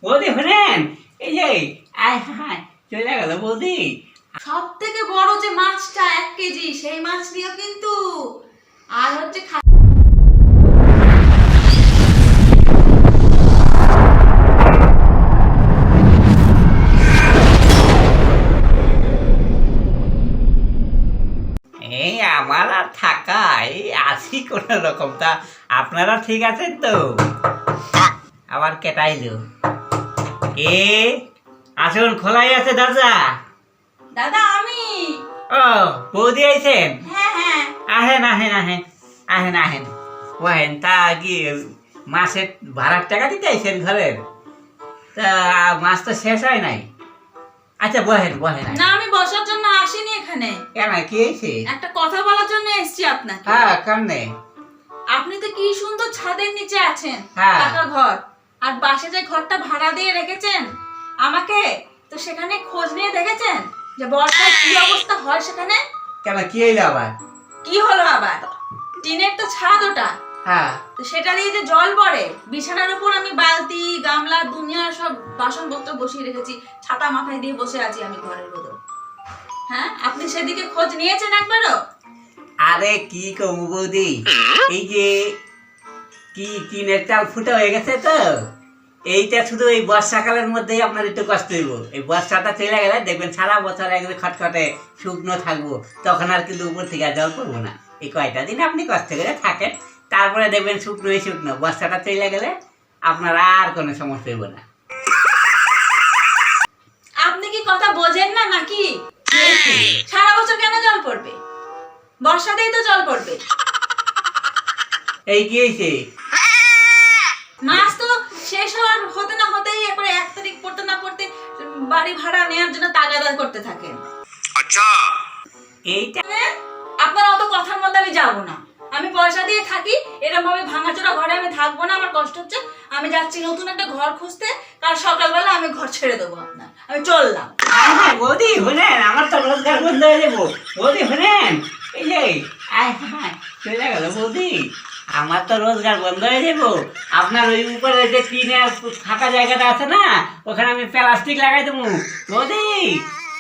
বৌদি শোনেন, এই যে আয় হায় চলে গেল বৌদি। সব থেকে বড় যে মাছটা 1 কেজি, সেই মাছ নিও কিন্তু। আর হচ্ছে এই আমার আর থাকা এই আছি কোনো রকম। তা আপনারা ঠিক আছেন তো? আবার কেটাইলো কে? আসুন, খোলাই আছে দরজা। দাদা আমি। ও বৌদি আইছেন? হ্যাঁ হ্যাঁ, আহেন আহেন আহেন আহেন আহেন ওহেন। তা কি মাসের ভাড়ার টাকা দিতে আইছেন ঘরের? তা মাস তো শেষ হয় নাই। আচ্ছা বহেন বহেন। না আমি বসার জন্য আসিনি এখানে। কেন কি হয়েছে? একটা কথা বলার জন্য এসেছি আপনাকে। হ্যাঁ কেমনে? আপনি তো কি সুন্দর ছাদের নিচে আছেন, হ্যাঁ। পাকা ঘর, আর পাশে যে ঘরটা ভাড়া দিয়ে রেখেছেন আমাকে, তো সেখানে খোঁজ নিয়ে দেখেছেন যে বর্ষায় কি অবস্থা হয় সেখানে? কেন কি হইলো আবার? কি হলো আবার? টিনের তো ছাদ ওটা। হ্যাঁ। তো সেটা দিয়ে যে জল পড়ে, বিছানার উপর আমি বালতি গামলা দুনিয়া সব বাসনপত্র বসিয়ে রেখেছি, ছাতা মাথায় দিয়ে বসে আছি আমি ঘরের ভেতর। হ্যাঁ, আপনি সেদিকে খোঁজ নিয়েছেন একবারও? আরে কি কমু বৌদি, এই যে কি টিনের চাল ফুটা হয়ে গেছে তো, এইটা শুধু এই বর্ষাকালের মধ্যেই আপনার একটু কষ্ট হইব। এই বর্ষাটা চলে গেলে দেখবেন সারা বছর একদম খটখটে শুকনো থাকবো, তখন আর কিন্তু উপর থেকে জল পড়বো না। এই কয়টা দিন আপনি কষ্ট করে থাকেন, তারপরে দেখবেন শুকনোই শুকনো। বর্ষাটা চলে গেলে আপনার আর কোনো সমস্যা হইব না। আপনি কি কথা বোঝেন না নাকি? সারা বছর কেন জল পড়বে? বর্ষাতেই তো জল পড়বে। এই কি হয়েছে? মাস তো শেষ হওয়ার হতে না হতেই একবারে 1 তারিখ পড়তে না পড়তে বাড়ি ভাড়া নেওয়ার জন্য তাগাদা করতে থাকেন। আচ্ছা এইটা আপনার অত কথার মধ্যে আমি যাব না। আমি পয়সা দিয়ে থাকি, এরকম ভাবে ভাঙাচোরা ঘরে আমি থাকবো না, আমার কষ্ট হচ্ছে। আমি যাচ্ছি নতুন একটা ঘর খুঁজতে, কাল সকালবেলা আমি ঘর ছেড়ে দেবো আপনার। আমি চললাম। হ্যাঁ হ্যাঁ বৌদি শোনেন, আমার তো রোজগার বন্ধ হয়ে যাবো। বৌদি শোনেন, এই যে আয় হ্যাঁ চলে গেল বৌদি, আমার তো রোজগার বন্ধ হয়ে যাবো। আপনার ওই উপরে যে টিনের ফাঁকা জায়গাটা আছে না, ওখানে আমি প্লাস্টিক লাগাই দেবো। বৌদি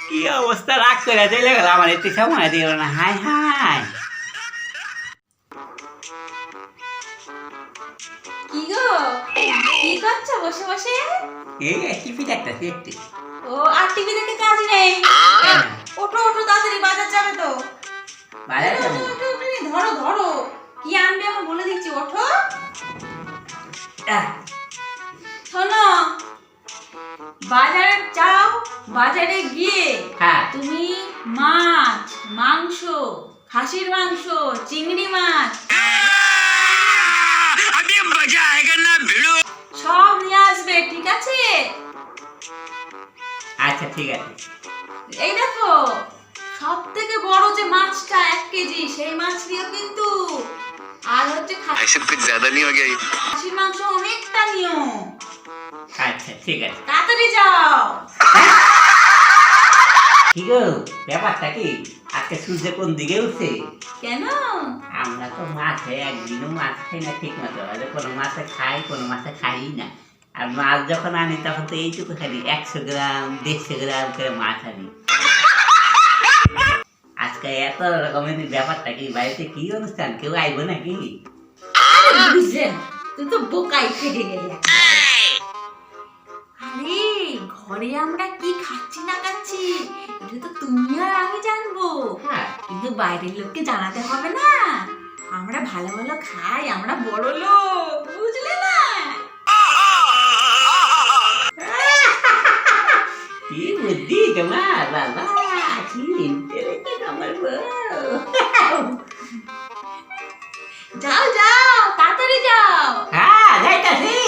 কি অবস্থা, রাগ করে চলে গেল, আমার একটু সময় দিল না। হাই হাই কি গো, কি করছো বসে বসে? এই টিভি দেখতেছি একটু। ও, আর টিভি দেখে কাজ নেই? ওঠো ওঠো, তাড়াতাড়ি বাজার যাবে তো। বাজারে ওঠো, যাবো। ওঠো, ওঠো, ওঠো, ধরো ধরো, কি আনবে আমি বলে দিচ্ছি, ওঠো। শোনো, বাজারে যাও, বাজারে গিয়ে হ্যাঁ। তুমি মাছ, মাংস, খাসির মাংস, চিংড়ি মাছ अभी मजा आएगा ना भिड़ो। সব নিয়ে আসবে, ঠিক আছে? আচ্ছা ঠিক আছে। এই দেখো, সব থেকে বড় যে মাছটা 1 কেজি, সেই মাছ নিও কিন্তু। আর হচ্ছে ऐसे कुछ ज्यादा नहीं हो गया ये? খাসির মাংস অনেকটা নিও। আচ্ছা ঠিক আছে। তাড়াতাড়ি যাও। কি গো, ব্যাপারটা কি? আজকে সূর্য কোন দিকে উঠছে? কেন? আমরা তো মাছে একদিনও মাছ খাই না ঠিক মতো। কোনো মাছে খাই, কোনো মাছে খাই না। আর মাছ যখন আনি তখন তো এইটুকু খালি 100 গ্রাম 150 গ্রাম করে মাছ আনি। আজকে এত রকমের ব্যাপারটা কি? বাড়িতে কি অনুষ্ঠান, কেউ আইব নাকি? বুঝলেন, তুই তো বোকাই ফেটে গেলি। আরে ঘরে আমরা কি খাচ্ছি না খাচ্ছি এটা তো তুমি আর আমি জানবো। হ্যাঁ। কিন্তু বাইরের লোককে জানাতে হবে না। আমরা ভালো ভালো খাই, আমরা বড় লোক, বুঝলে না? কি বুদ্ধি তোমার বাবা, কি ইন্টেলিজেন্ট আমার বউ। যাও যাও, তাড়াতাড়ি যাও। হ্যাঁ যাইতাছি।